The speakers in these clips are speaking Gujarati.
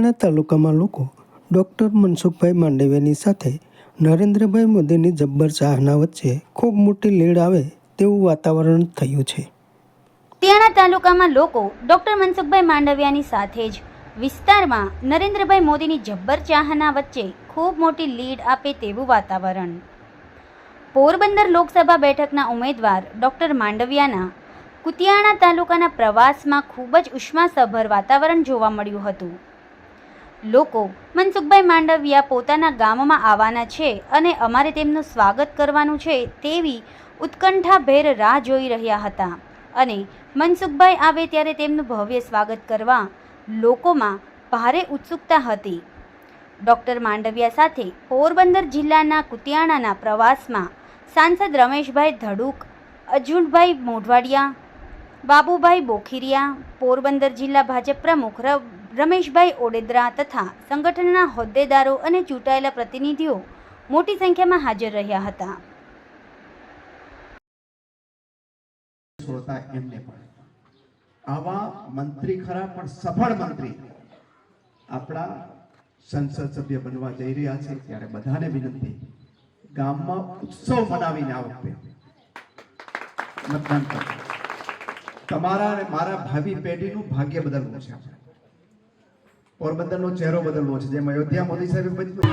કુતિયાણા તાલુકામાં લોકો ડૉક્ટર મનસુખભાઈ માંડવિયાની સાથે નરેન્દ્રભાઈ મોદીની જબ્બર ચાહના વચ્ચે ખૂબ મોટી લીડ આવે તેવું વાતાવરણ થયું છે। કુતિયાણા તાલુકામાં લોકો ડૉક્ટર મનસુખભાઈ માંડવિયાની સાથે જ વિસ્તારમાં નરેન્દ્રભાઈ મોદીની જબ્બર ચાહના વચ્ચે ખૂબ મોટી લીડ આપે તેવું વાતાવરણ। પોરબંદર લોકસભા બેઠકના ઉમેદવાર ડૉક્ટર માંડવિયાના કુતિયાણા તાલુકાના પ્રવાસમાં ખૂબ જ ઉષ્માસભર વાતાવરણ જોવા મળ્યું હતું। લોકો મનસુખભાઈ માંડવિયા પોતાના ગામમાં આવવાના છે અને અમારે તેમનું સ્વાગત કરવાનું છે તેવી ઉત્કંઠાભેર રાહ જોઈ રહ્યા હતા અને મનસુખભાઈ આવે ત્યારે તેમનું ભવ્ય સ્વાગત કરવા લોકોમાં ભારે ઉત્સુકતા હતી। ડૉક્ટર માંડવિયા સાથે પોરબંદર જિલ્લાના કુતિયાણાના પ્રવાસમાં સાંસદ રમેશભાઈ ધડુક, અર્જુનભાઈ મોઢવાડિયા, બાબુભાઈ બોખીરિયા, પોરબંદર જિલ્લા ભાજપ પ્રમુખ રમેશભાઈ ઓડેદરા તથા સંગઠનના હોદ્દેદારો અને ચૂંટાયેલા પ્રતિનિધિઓ મોટી સંખ્યામાં હાજર રહ્યા હતા। આવા મંત્રી ખરા પણ સફળ મંત્રી આપણા સંસદ સભ્ય બનવા જઈ રહ્યા છે ત્યારે બધાને વિનંતી, ગામમાં ઉત્સવ મનાવીને આ વખતે મતદાન કરો। તમારા અને મારા ભાવિ પેઢીનું ભાગ્ય બદલવું છે, પોરબંદરનો ચહેરો બદલવો છે, જેમ અયોધ્યા મોદી સાહેબે બદલ્યું।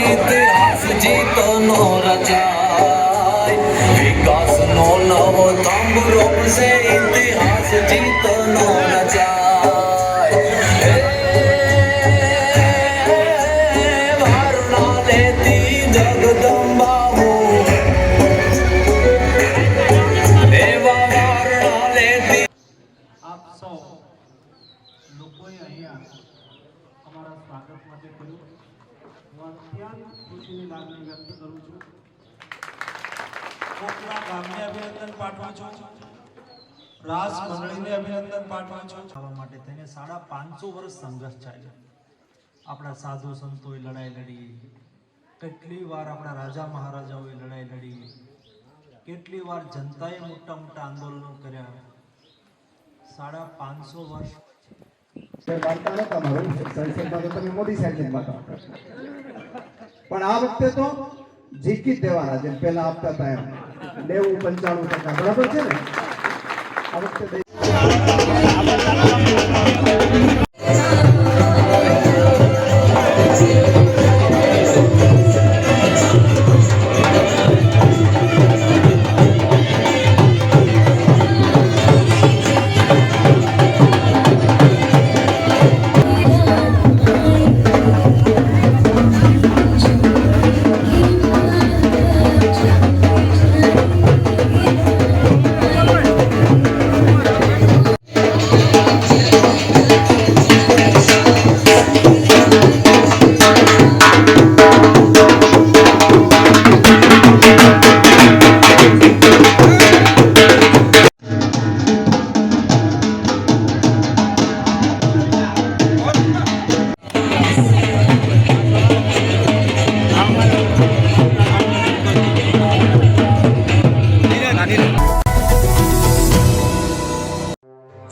इतिहास जीतनो रचाय, विकास नो नव थंब रूप से इतिहास जीतनो रचाय। वारणा लेती जगदंबा हो, देवा वारणा लेती। आप सौ लोगोए અહીંયા અમારા સ્વાગત માટે કર્યું। હું અત્યંત ખુશીની લાગણી વ્યક્ત કરું છું। કોકના ગામને અભિનંદન પાઠવું છું, રાસ મંડળીને અભિનંદન પાઠવું છું। થવા માટે તેને 550 વર્ષ સંઘર્ષ ચાલ્યો। આપણા સાધુ સંતોએ લડાઈ લડી, કેટલી વાર આપણા રાજા મહારાજાઓએ લડાઈ લડી, કેટલી વાર જનતાએ મોટા મોટા આંદોલનો કર્યા। 550 વર્ષ મોદી સાહેબ પણ આ વખતે તો જીકી દેવાના, જેમ પહેલા આપતા હતા એમ 90-95%, બરાબર છે ને? આ વખતે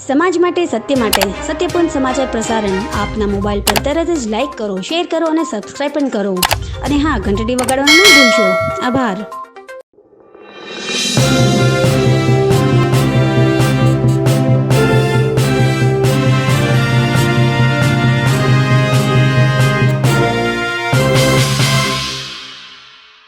સમાજ માટે, સત્ય માટે, સત્યપૂર્ણ સમાચાર પ્રસારણ આપના મોબાઈલ પર તરત જ લાઈક કરો, શેર કરો અને સબસ્ક્રાઈબ પણ કરો અને હા, ઘંટડી વગાડવાનું ન ભૂલશો। આભાર।